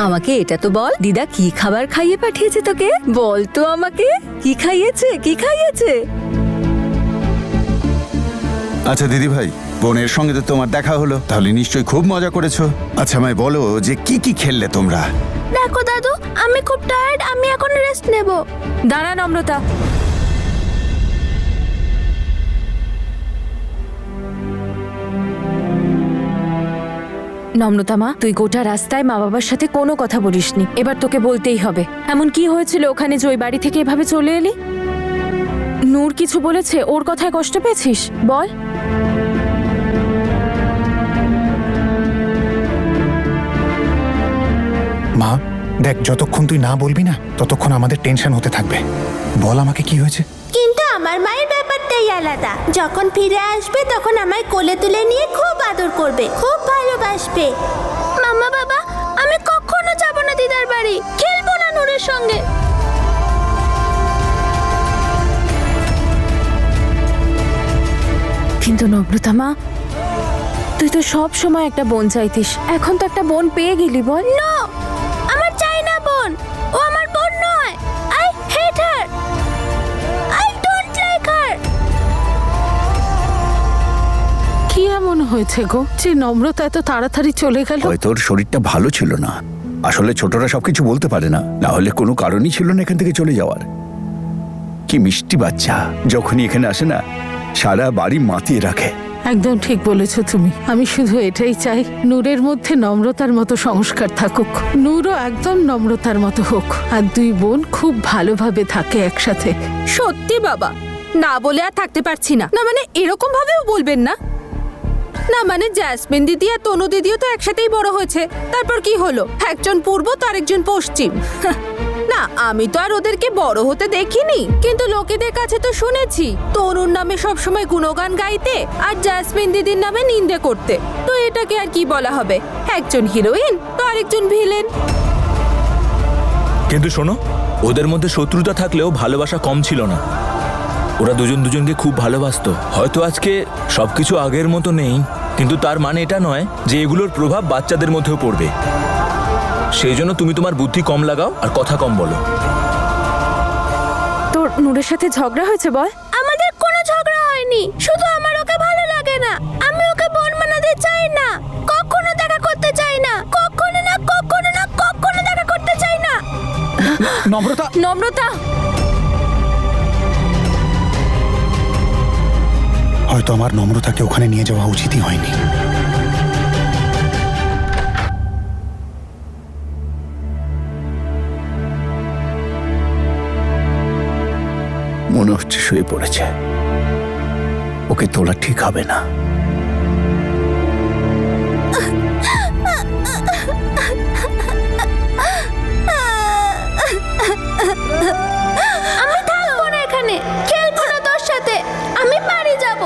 আমাকে এটা তো বল, দিদা কি খাবার খাইয়ে পাঠিয়েছে তোকে? বল তো আমাকে, কি খাইয়েছে, কি খাইয়েছে? আচ্ছা দিদি ভাই, বোনের সঙ্গে তো তোমার দেখা হলো, তাহলে নিশ্চয়ই খুব মজা করেছো। আচ্ছা আমায় বলো যে কি কি খেললে তোমরা? দেখো দাদু, আমি খুব টায়ার্ড, আমি এখন রেস্ট নেব। দাঁড়া নম্রতা, নম্রতা মা, তুই গোটা রাস্তায় মা বাবার সাথে কোনো কথা বলিসনি, এবার তোকে বলতেই হবে। এমন কি হয়েছিল ওখানে যে ওই বাড়ি থেকে এভাবে চলে এলি? নূর কিছু বলেছে? ওর কথায় কষ্ট পেয়েছিস? বল। মা দেখ, যতক্ষণ তুই না বলবি না ততক্ষণ আমাদের টেনশন হতে থাকবে। বল আমাকে কি হয়েছে। কিন্তু আমার মায়ের ব্যাপারটাই আলাদা। যখন ফিরে আসবে তখন আমায় কোলে তুলে নিয়ে খুব আদর করবে, খুব ভালোবাসবে। মাম্মা বাবা, আমি কখনো যাব না দিদার বাড়ি, খেলবো না নূরের সঙ্গে। কিন্তু নম্রতা মা, তুই তো সব সময় একটা বোন চাইতিস, এখন তো একটা বোন পেয়ে গেলি। বল। নো, আমার চাই না বোন, ও আমার বোন নয়। I hate her, I don't like her. কি এমন হয়েছে গো যে নম্রতা এত তাড়াতাড়ি চলে গেল? হয়তো ওর শরীরটা ভালো ছিল না। আসলে ছোটরা সবকিছু বলতে পারে না, না হলে কোনো কারণই ছিল না এখান থেকে চলে যাওয়ার। কি মিষ্টি বাচ্চা, যখনই এখানে আসে না সারা বাড়ি মাতিয়ে রাখে। একদম ঠিক বলেছো তুমি। আমি শুধু এটাই চাই নূরের মধ্যে নম্রতার মতো সংস্কার থাকুক, নূরও একদম নম্রতার মতো হোক, আর দুই বোন খুব ভালোভাবে থাকে একসাথে। সত্যি বাবা, না বলে আর থাকতে পারছি না। না মানে এরকম ভাবেও বলবেন না। না মানে জ্যাসমিন দিদি আর তনু দিদিও তো একসাথেই বড় হয়েছে, তারপর কি হলো? একজন পূর্ব তো আরেকজন পশ্চিম। না আমি তো আর ওদেরকে বড় হতে দেখিনি, কিন্তু লোকেদের কাছে তো শুনেছি তনুর নামে সবসময় গুণগান গাইতে আর জ্যাসমিন দিদির নামে নিন্দে করতে। তো এটাকে আর কি বলা হবে? একজন হিরোইন তো আরেকজন ভিলেন। কিন্তু শোনো, ওদের মধ্যে শত্রুতা থাকলেও ভালোবাসা কম ছিল না। ওরা দুজন দুজনকে খুব ভালোবাসতো। হয়তো আজকে সবকিছু আগের মতো নেই, কিন্তু তার মানে এটা নয় যে এগুলোর প্রভাব বাচ্চাদের মধ্যেও পড়বে। সেই জন্য তুমি তোমার বুদ্ধি কম লাগাও আর কথা কম বলো। তোর নূরের সাথে ঝগড়া হয়েছে? বল। আমাদের কোনো ঝগড়া হয়নি, শুধু আমার ওকে ভালো লাগে না। আমি ওকে বোন বানাতে চাই না, কখনো দেখা করতে চাই না, কখনো না, কখনো না, কখনো দেখা করতে চাই না। নম্রতা, নম্রতা, হয়তো আমার নম্রতাকে ওখানে নিয়ে যাওয়া উচিতই হয়নি। মনে হচ্ছে শুয়ে পড়েছে, ওকে তোলা ঠিক হবে না। আমি থাকবো না এখানে, খেলবো না তোর সাথে, আমি বাড়ি যাব।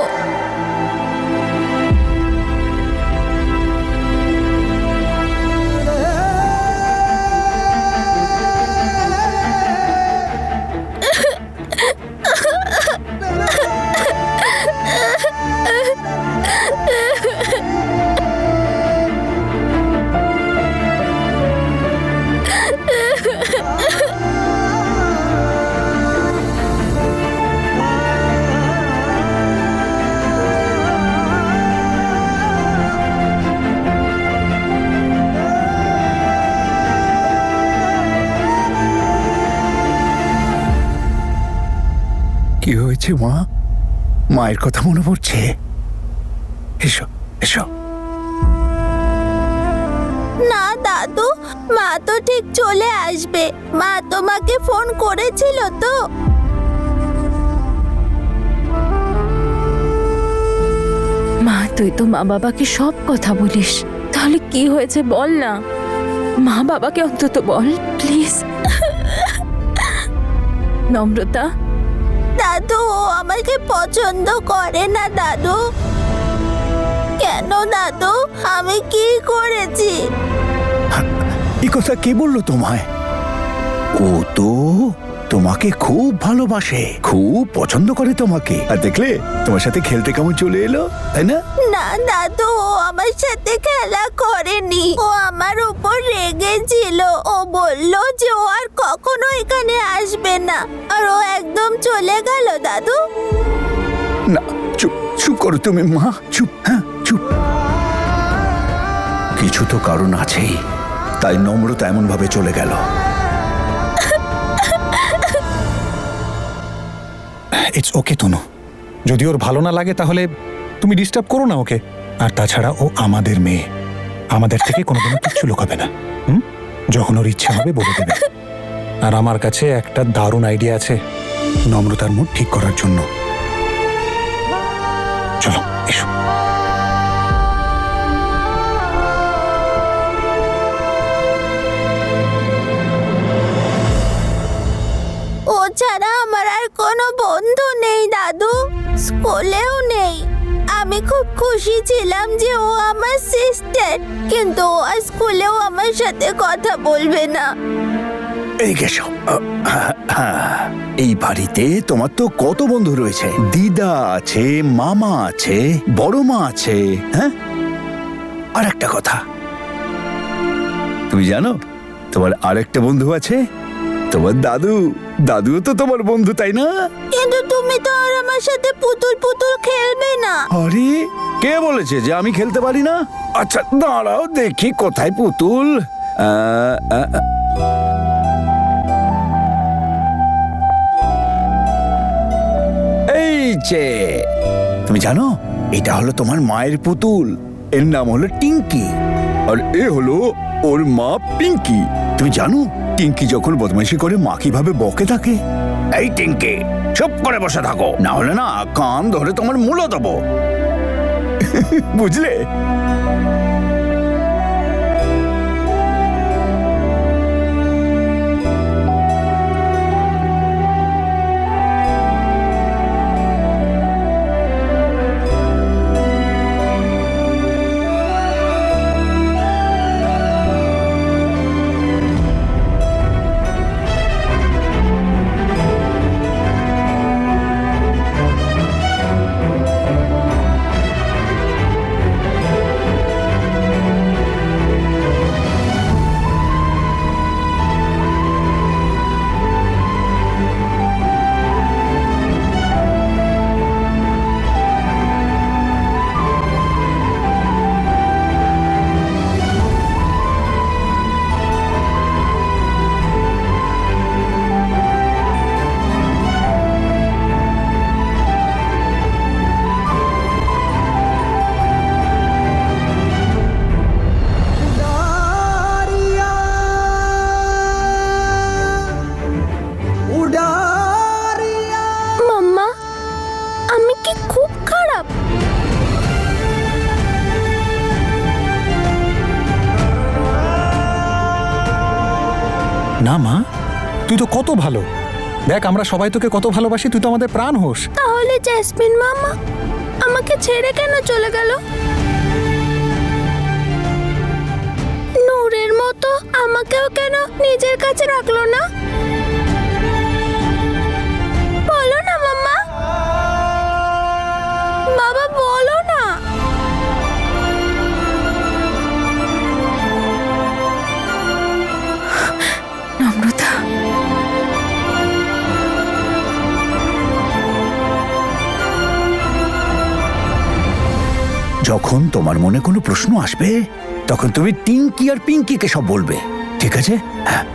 কি হয়েছে মা? মায়ের কথা মনে পড়ছে? এসো এসো। না দাদু, মা তো ঠিক চলে আসবে। মা তোমাকে ফোন করেছিল তো? মা তুই তো মা বাবাকে সব কথা বলিস, তাহলে কি হয়েছে বল না। মা বাবাকে অন্তত বল প্লিজ। নম্রতা, দাদু, ও আমাকে পছন্দ করে না দাদু। কেন দাদু, আমি কি করেছি? এই কথা কে বললো তোমায়? ও তো তোমাকে খুব ভালোবাসে, খুব পছন্দ করে তোমাকে। আর দেখলে তোমার সাথে খেলতে কেমন চলে এলো, তাই না? না দাদু, ও আমার সাথে খেলা করেনি, ও আমার উপর রেগেছিল। ও বলল যে ও আর কখনো এখানে আসবে না, আর ও একদম চলে গেল দাদু। না, চুপ চুপ করো তুমি মা, চুপ। হ্যাঁ, চুপ। কিছু তো কারণ আছেই, তাই নম্রতা এমন ভাবে চলে গেল। ইটস ওকে তনু, যদি ওর ভালো না লাগে তাহলে তুমি ডিস্টার্ব করো না ওকে। আর তাছাড়া ও আমাদের মেয়ে, আমাদের থেকে কোনোদিনও কিচ্ছু লুকাবে না। যখন ওর ইচ্ছে হবে বলে দেবে। আর আমার কাছে একটা দারুণ আইডিয়া আছে নম্রতার মুড ঠিক করার জন্য। চলো এসো। ও ছাড়া আমার আর কোনো বন্ধু নেই দাদু, স্কুলেও নেই। আমি খুব খুশি ছিলাম যে ও আমার সিস্টার, কিন্তু ও আর স্কুলেও আমার সাথে কথা বলবে না। এদিকে এসো। এই বাড়িতে তোমার তো কত বন্ধু রয়েছে, দিদা আছে, মামা আছে, বড় মা আছে। হ্যাঁ, আর একটা কথা, তুমি জানো তোমার আরেকটা বন্ধু আছে, তোমার দাদু। দাদুও তো তোমার বন্ধু, তাই না? কিন্তু তুমি তো আর আমার সাথে পুতুল পুতুল খেলবে না। আরে, কে বলেছে যে আমি খেলতে পারি না? আচ্ছা দাঁড়াও দেখি কোথায় পুতুল। এই যে, তুমি জানো এটা হলো তোমার মায়ের পুতুল, এর নাম হলো টিঙ্কি। আর এ হলো ওর মা পিঙ্কি। তুমি জানো টিঙ্কি যখন বদমাইশি করে মা কিভাবে বকে থাকে? এই টিঙ্কি, চুপ করে বসে থাকো, না হলে না কান ধরে তোমার মূলো দেবো। বুঝলে? মাম্মা, আমি কি খুব খারাপ? না মা, তুই তো কত ভালো। দেখ আমরা সবাই তোকে কত ভালোবাসি, তুই তো আমাদের প্রাণ হোস। তাহলে জেসমিন মামা আমাকে ছেড়ে কেন চলে গেল? নূরের মতো আমাকেও কেন নিজের কাছে রাখলো না? বলো না মাম্মা, বাবা বলো না। নম্রতা, যখন তোমার মনে কোনো প্রশ্ন আসবে তখন তুমি টিঙ্কি আর পিঙ্কিকে সব বলবে, ঠিক আছে? হ্যাঁ,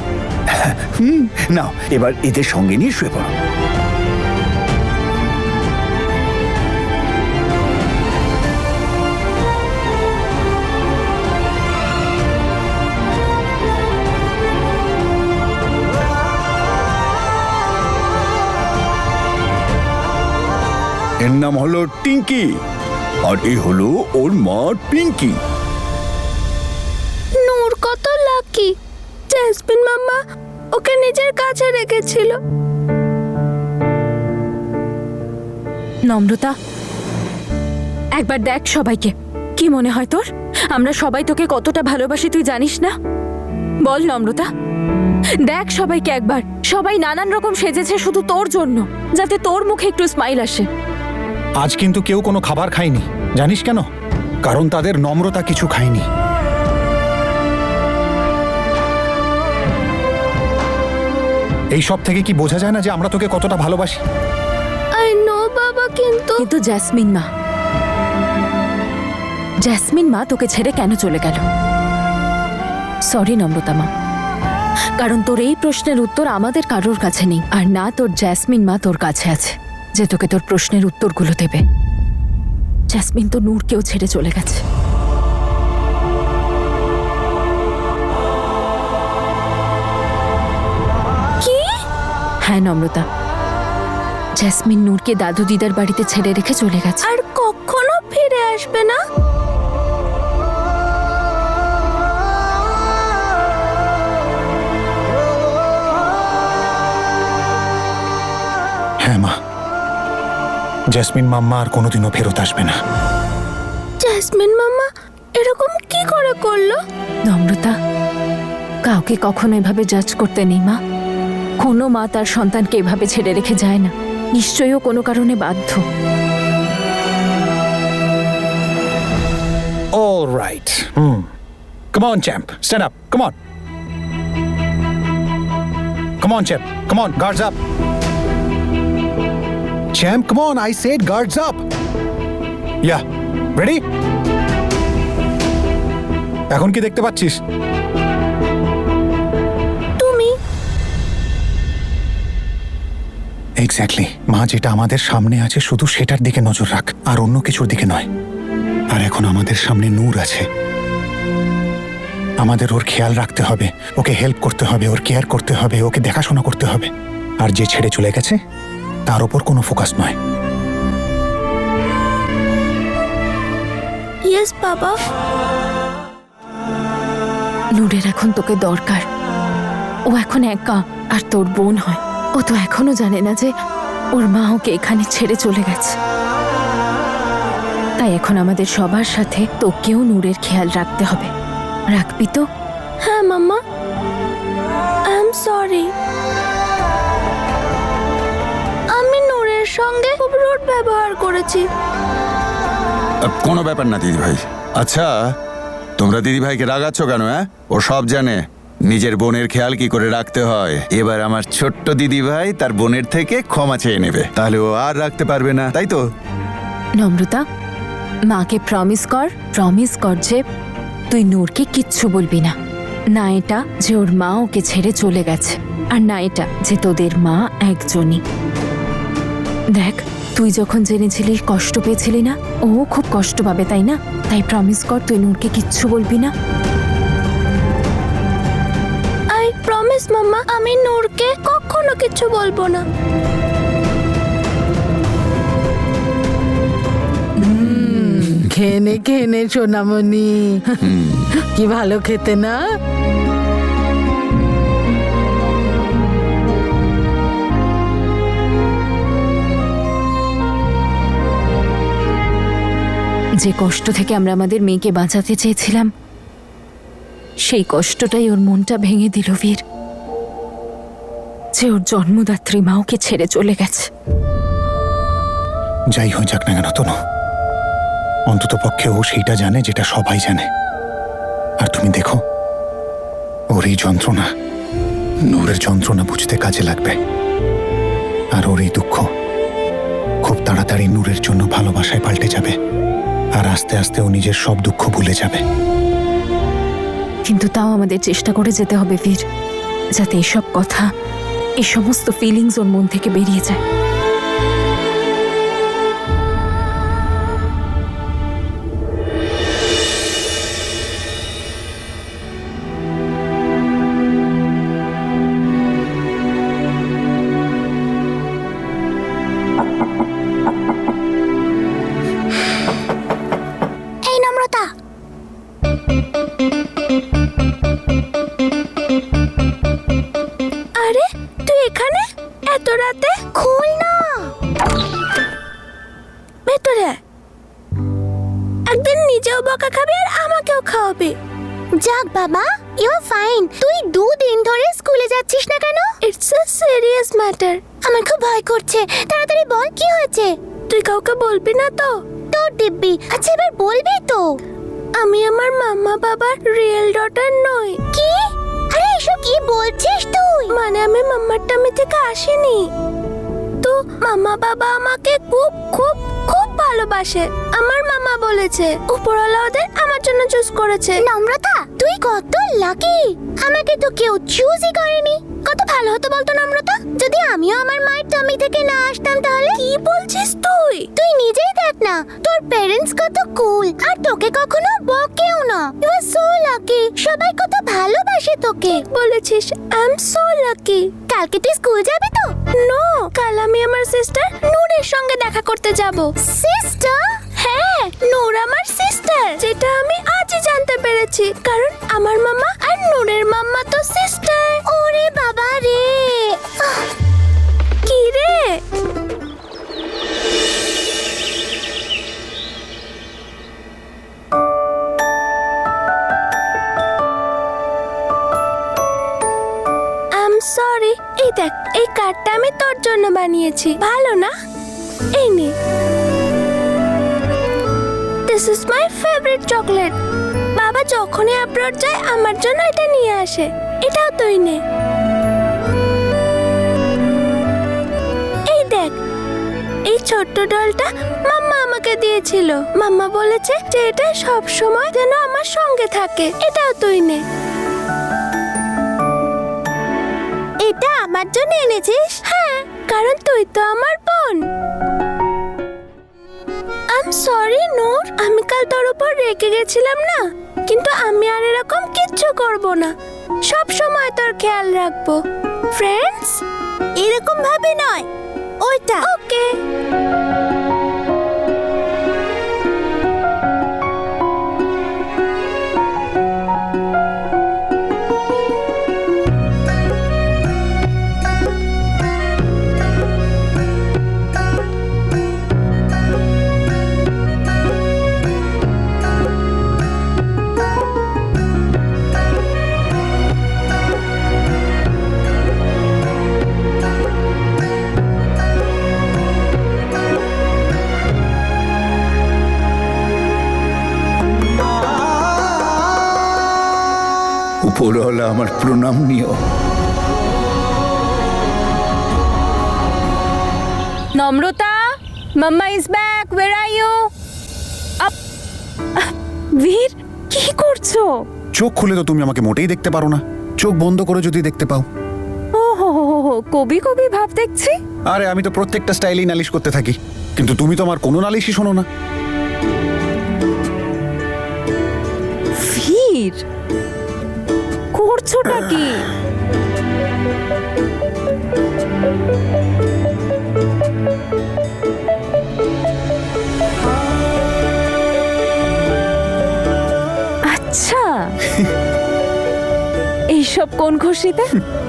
নাও এবার এদের সঙ্গে নিয়ে শুয়ে পড়ো। এর নাম হলো টিঙ্কি, আর এ হলো ওর মা পিঙ্কি। নূর কত লাকি, জেসমিন মাম্মা ওকে নিজের কাছে রেখেছিল। নম্রতা, একবার দেখ সবাইকে। কি মনে হয় তোর আমরা সবাই তোকে কতটা ভালোবাসি তুই জানিস না? বল নম্রতা, দেখ সবাইকে একবার, সবাই নানান রকম সেজেছে শুধু তোর জন্য, যাতে তোর মুখে একটু স্মাইল আসে। আজ কিন্তু কেউ কোনো খাবার খায়নি, জানিস কেন? কারণ তাদের নম্রতা কিছু খায়নি। এই সব থেকে কি বোঝা যায় না যে আমরা তোকে কতটা ভালোবাসি? আই নো বাবা, কিন্তু কিন্তু জ্যাসমিন মা তোকে ছেড়ে কেন চলে গেল? সরি নম্রতা মা, কারণ তোর এই প্রশ্নের উত্তর আমাদের কারোর কাছে নেই, আর না তোর জ্যাসমিন মা তোর কাছে আছে যে তোকে তোর প্রশ্নের উত্তরগুলো দেবে। জ্যাসমিন তো নূরকেও ছেড়ে চলে গেছে। কি? হ্যাঁ নম্রতা, জ্যাসমিন নূরকে দাদু দিদার বাড়িতে ছেড়ে রেখে চলে গেছে। আর কখনো ফিরে আসবে না? হ্যাঁ মা, জ্যাসমিন মাম্মা আর কোনোদিনও ফেরত আসবে না। জেসমিন মামা এরকম কি করে করলো? নম্রতা, কাউকে কখনো এভাবে জাজ করতে নেই মা। কোনো মা তার সন্তানকে এভাবে ছেড়ে রেখে যায় না, নিশ্চয়ই ও কোনো কারণে বাধ্য। All right. Come on, champ. Stand up. Come on. Come on, champ. Come on. Guards up. Champ, come on. I said guards up. Yeah. Ready? এখন কি দেখতে পাচ্ছিস? তুমি এক্স্যাক্টলি। মা, যেটা আমাদের সামনে আছে শুধু সেটার দিকে নজর রাখ, আর অন্য কিছুর দিকে নয়। আর এখন আমাদের সামনে নূর আছে, আমাদের ওর খেয়াল রাখতে হবে, ওকে হেল্প করতে হবে, ওর কেয়ার করতে হবে, ওকে দেখাশোনা করতে হবে। আর যে ছেড়ে চলে গেছে তার ওপর কোনো ফোকাস নয়। ইয়েস বাবা। নূরের এখন তোকে দরকার। ও এখন একা, আর তোর বোন হয়। ও তো এখনো জানে না যে ওর মা ওকে এখানে ছেড়ে চলে গেছে। তাই এখন আমাদের সবার সাথে তোকেও নূরের খেয়াল রাখতে হবে। রাখবি তো? হ্যাঁ মাম্মা, আই এম সরি। আমি নূরের সঙ্গে খুব রুড ব্যবহার করেছি। কোনো ব্যাপার না দিদি ভাই। আচ্ছা, তোমরা দিদি ভাইকে রাগাচ্ছ কেন? ও সব জানে নিজের বোনের খেয়াল কি করে রাখতে হয়। এবার আমার ছোট্ট দিদি ভাই তার বোনের থেকে ক্ষমা চেয়ে নেবে, তাহলে ও আর রাখতে পারবে না, তাই তো? নম্রতা, মাকে প্রমিস কর যে তুই নূরকে কিচ্ছু বলবি না। না এটা যে ওর মা ওকে ছেড়ে চলে গেছে, আর না এটা যে তোদের মা একজনই। দেখ, তুই যখন জেনেছিলি কষ্ট পেয়েছিলি না, ও খুব কষ্ট পাবে, তাই না? তাই প্রমিস কর তুই নূরকে কিচ্ছু বলবি না। আই প্রমিস মাম্মা, আমি নূরকে কখনো কিছু বলবো না। খেয়ে নে সোনামণি, কি ভালো খেতে না? যে কষ্ট থেকে আমরা আমাদের মেয়েকে বাঁচাতে চেয়েছিলাম, সেই কষ্টটাই ওর মনটা ভেঙে দিল বীর। যে ওর জন্মদাত্রী মা ওকে ছেড়ে চলে গেছে। যাই হয়ে যাক না কেন তনু, অন্তত পক্ষে ও সেইটা জানে যেটা সবাই জানে। আর তুমি দেখো, ওর এই যন্ত্রণা নূরের যন্ত্রণা বুঝতে কাজে লাগবে। আর ওর এই দুঃখ খুব তাড়াতাড়ি নূরের জন্য ভালোবাসায় পাল্টে যাবে, আর আস্তে আস্তে ও নিজের সব দুঃখ ভুলে যাবে। কিন্তু তাও আমাদের চেষ্টা করে যেতে হবে বীর, যাতে এসব কথা, এই সমস্ত ফিলিংস ওর মন থেকে বেরিয়ে যায়। এই নম্রতা, আরে তুই এখানে এত রাতে? খুল না, ভেতরে আয়। একদিন নিজেও বকা খাবি আর আমাকেও খাওয়াবি। যাক বাবা, ইউ আর ফাইন। তুই 2 দিন ধরে স্কুলে যাচ্ছিস না কেন? It's a serious matter. আমার খুব ভয় করছে। তাড়াতাড়ি বল, কি হয়েছে? তুই কাউকে বলবি না তো? তোর দিব্যি। আচ্ছা এবার বলবি তো? আমি আমার মাম্মা বাবার রিয়েল ডটার নই। কি? আরে এসব কি বলছিস তুই? মানে আমি মাম্মার টামি থেকে আসিনি। তো মামা বাবা আমাকে খুব খুব খুব ভালোবাসে। আমার মামা বলেছে উপরওয়ালা ওদের আমার জন্য চুজ করেছে। নম্রতা, তুই কত লাকি। আমাকে তো কেউ চুজই করেনি। কত ভালো হতো বলতো নম্রতা, যদি আমিও আমার মায়ের টামি থেকে না আসতাম তাহলে। কি বলছিস তুই? তুই নিজেই দেখ না, তোর প্যারেন্টস কত কুল আর তোকে কখনো বকেও না। You are so lucky. সবাই কত ভালোবাসে তোকে। বলেছিস আই এম সো লাকি। কালকে তুই স্কুল যাবি তো? নো, কাল আমি আমার সিস্টার নূরের সঙ্গে দেখা করতে যাব। সিস্টার? হ্যাঁ, নূর আমার সিস্টার, যেটা আমি আজই জানতে পেরেছি। কারণ আমার মামা আর নূরের মাম্মা তো সিস্টার। ওরে বাবা রে। কি রে? সরি, এই দেখ, এই কার্ডটা আমি তোর জন্য বানিয়েছি। ভালো না? এই নে। This is my favourite chocolate. বাবা যখনই অ্যাব্রড যায় আমার জন্য এটা নিয়ে আসে। এটাও তুই নে। এই দেখ, এই ছোট্ট ডলটা মাম্মা আমাকে দিয়েছিল। মাম্মা বলেছে যে এটা সব সময় যেন আমার সঙ্গে থাকে। এটাও তুই নে। এটা আমার জন্য এনেছিস? হ্যাঁ, কারণ তুই তো আমার বোন। আই এম সরি নূর, আমি কাল তোর উপর রেগে গেছিলাম না, কিন্তু আমি আর এরকম কিচ্ছু করব না। সব সময় তোর খেয়াল রাখবো। ফ্রেন্ডস? এরকম ভাবে নয়, ওইটা। ওকে। উপরওয়ালা আমার প্রণাম নিও। Namrata, mamma is back. Where are you? Bir, কি করছো? চোখ খুলে তো তুমি আমাকে মোটেই দেখতে পারো না। চোখ বন্ধ করে যদি দেখতে পাও। ও হো হো হো, কবি কবি ভাব দেখছি। আরে আমি তো প্রত্যেকটা স্টাইলেই নালিশ করতে থাকি, কিন্তু তুমি তো আমার কোনো নালিশই শোনো না। বীর, করছোটা কি? আচ্ছা, এইসব কোন খুশিতে?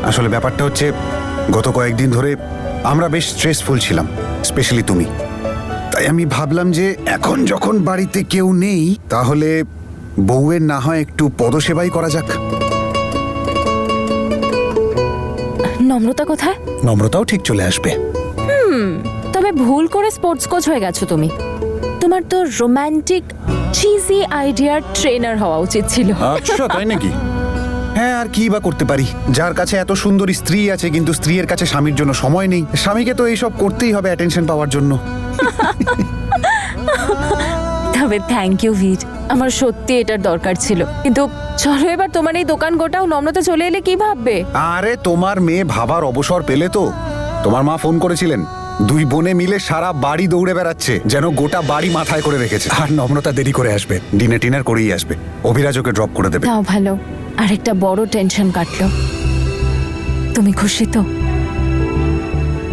আসলে ব্যাপারটা হচ্ছে, গত কয়েকদিন ধরে আমরা বেশ স্ট্রেসফুল ছিলাম, স্পেশালি তুমি। তাই আমি ভাবলাম যে এখন যখন বাড়িতে কেউ নেই, তাহলে বউয়ের না হয় একটু পদসেবাই করা যাক। নম্রতা কোথায়? নম্রতাও ঠিক চলে আসবে। তবে ভুল করে স্পোর্টস কোচ হয়ে গেছো তুমি। তোমার তো রোমান্টিক চিজি আইডিয়ার ট্রেনার হওয়া উচিত ছিল। আচ্ছা, তাই নাকি? হ্যাঁ, আর কি বা করতে পারি? যার কাছে এত সুন্দরী স্ত্রী আছে, কিন্তু স্ত্রীর কাছে স্বামীর জন্য সময় নেই। স্বামীকে তো এইসব করতেই হবে অ্যাটেনশন পাওয়ার জন্য। তবে থ্যাংক ইউ বীর, আমার সত্যি এটার দরকার ছিল। কিন্তু চলো এবার তোমার এই দোকান গোটাও। নম্রতা চলে এলে কি ভাববে? আরে তোমার মেয়ে ভাবার অবসর পেলে তো। তোমার মা ফোন করেছিলেন, 2 বোনে মিলে সারা বাড়ি দৌড়ে বেড়াচ্ছে, যেন গোটা বাড়ি মাথায় করে রেখেছে। আর নম্রতা দেরি করে আসবে, ডিনার করেই আসবে। অভিরাজ ওকে ড্রপ করে দেবে। তাও ভালো, আরেকটা বড় টেনশন কাটলো। তুমি খুশি তো?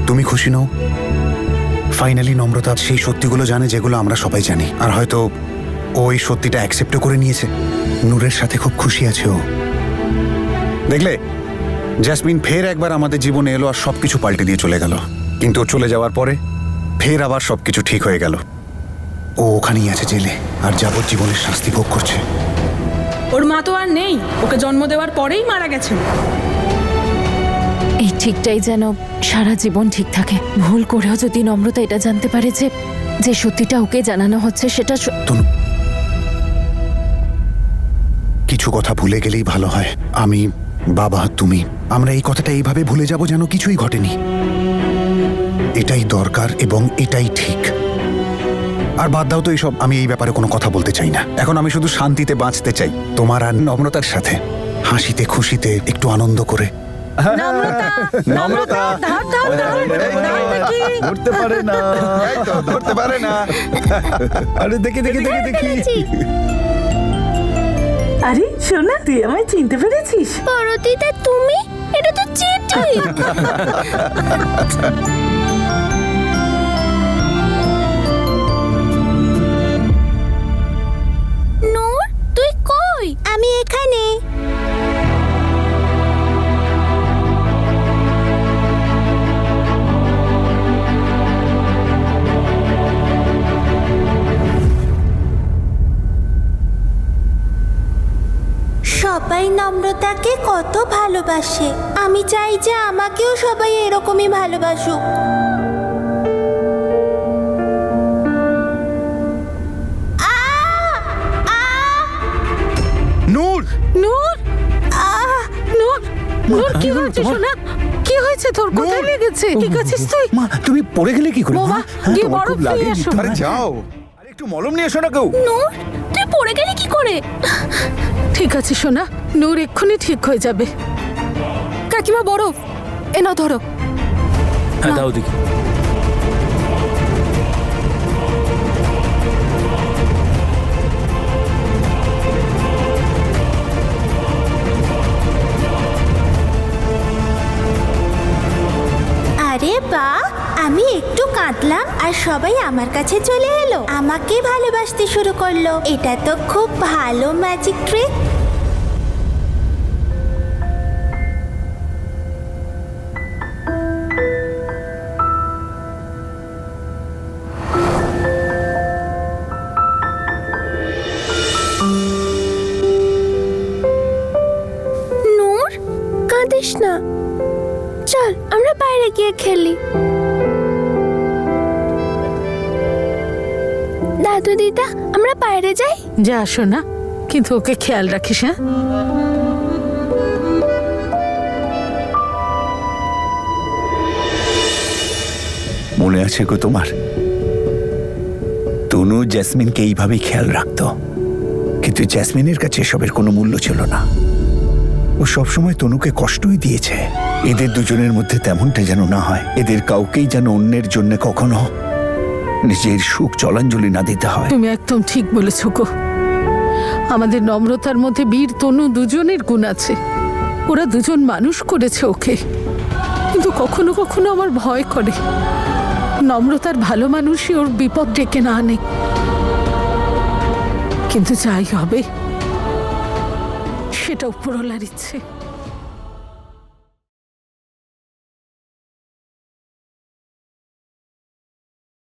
তুমি খুশি নও? ফাইনালি নম্রতা সেই সত্যিগুলো জানে যেগুলো আমরা সবাই জানি, আর হয়তো ওই সত্যিটা অ্যাকসেপ্টও করে নিয়েছে। নূরের সাথে খুব খুশি আছে ও। দেখলে, জ্যাসমিন ফের একবার আমাদের জীবনে এলো আর সবকিছু পাল্টে দিয়ে চলে গেল। কিন্তু ও চলে যাওয়ার পরে ফের আবার সবকিছু ঠিক হয়ে গেল। ও ওখানেই আছে জেলে, আর যাবজ্জীবনের শাস্তি ভোগ করছে। ওর মা তো আর নেই, ওকে জন্ম দেওয়ার পরেই মারা গেছেন। এই ঠিকটাই যেন সারা জীবন ঠিক থাকে। ভুল করেও যদি নম্রতা এটা জানতে পারে যে যে সত্যিটা ওকে জানানো হচ্ছে সেটা তনু, কিছু কথা ভুলে গেলেই ভালো হয়। আমি, বাবা, তুমি, আমরা এই কথাটা এইভাবে ভুলে যাব যেন কিছুই ঘটেনি। এটাই দরকার এবং এটাই ঠিক। আর বাদ দাও তো এইসব, আমি এই ব্যাপারে কোনো কথা বলতে চাই না। এখন আমি শুধু শান্তিতে বাঁচতে চাই, তোমার আর নম্রতার সাথে, হাসিতে খুশিতে, একটু আনন্দ করে। নম্রতা ধরতে পারে না, এই তো, ধরতে পারে না। আরে দেখি দেখি দেখি দেখি। আরে সোনা, তুই আমায় চিনতে পেরেছিস? বড় দিদা তুমি, এটা তো চিঠি। নূর, তুই কই? আমি এখানে। সবাই নম্রতাকে কত ভালোবাসে। আমি চাই যে আমাকেও সবাই এরকমই ভালোবাসুক। নূর, নূর, নূর, নূর, কি হয়েছে সোনা? কি হয়েছে তোর? কোথায় লেগেছে? ঠিক আছিস তুই? মা তুমি পড়ে গেলে কি করে? বাবা, মা, হ্যাঁ, গিয়ে তোমার বরফ খুব নিয়ে লাগেনি? এসো। আরে যাও, আরে একটু মলম নিয়ে এসো না কেউ। নূর, তুই পড়ে গেলি কি করে? ঠিক আছে সোনা, নূর এক্ষুনি ঠিক হয়ে যাবে। কাকিমা বরফ এ নাও ধরো। হ্যাঁ দাও দেখি। আরে বাহ, আমি একটু কাঁদলাম আর সবাই আমার কাছে চলে এলো, আমাকে ভালোবাসতে শুরু করলো। এটা তো খুব ভালো ম্যাজিক ট্রিক। নূর, কাঁদিস না, চল আমরা বাইরে গিয়ে খেলি। দাদু দিদা, আমরা বাইরে যাই। যা সোনা, কিন্তু ওকে খেয়াল রাখিস। হ্যাঁ, মনে আছে গো তোমার? তনু জ্যাসমিনকে এইভাবেই খেয়াল রাখতো, কিন্তু জ্যাসমিনের কাছে এসবের কোনো মূল্য ছিল না। ও সবসময় তনুকে কষ্টই দিয়েছে। এদের দুজনের মধ্যে তেমনটা যেন না হয়। এদের কাউকেই যেন অন্যের জন্য কখনো নিজের সুখ জলাঞ্জলি না দিতে হয়। তুমি একদম ঠিক বলেছ গো। আমাদের নম্রতার মধ্যে বীর তনু দুজনের গুণ আছে। ওরা দুজন মানুষ করেছে ওকে, কিন্তু কখনো কখনো আমার ভয় করে নম্রতার ভালো মানুষই ওর বিপদ ডেকে না আনে। কিন্তু যাই হবে সেটা উপরওয়ালার ইচ্ছে।